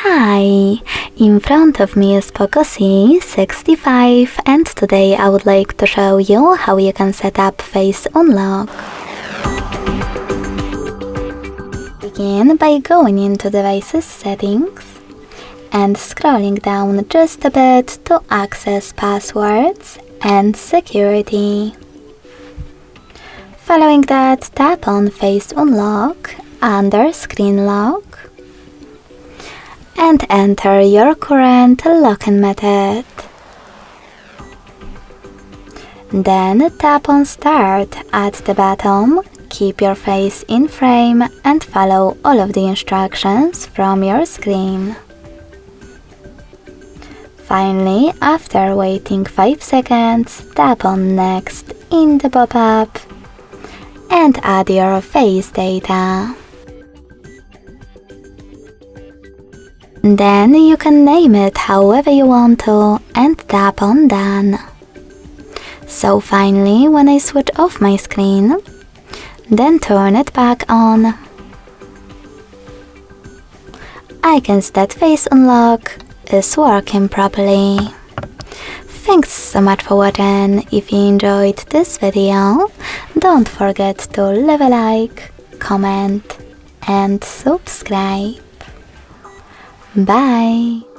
Hi! In front of me is Poco C65 and today I would like to show you how you can set up face unlock. Begin by going into devices settings and scrolling down just a bit to access passwords and security. Following that, tap on face unlock under screen lock and enter your current login method. Then tap on Start at the bottom, keep your face in frame and follow all of the instructions from your screen. Finally, after waiting 5 seconds, tap on Next in the pop-up and add your face data. Then you can name it however you want to and tap on Done. So finally, when I switch off my screen, then turn it back on, I can see that face unlock is working properly. Thanks so much for watching. If you enjoyed this video, don't forget to leave a like, comment and subscribe. Bye!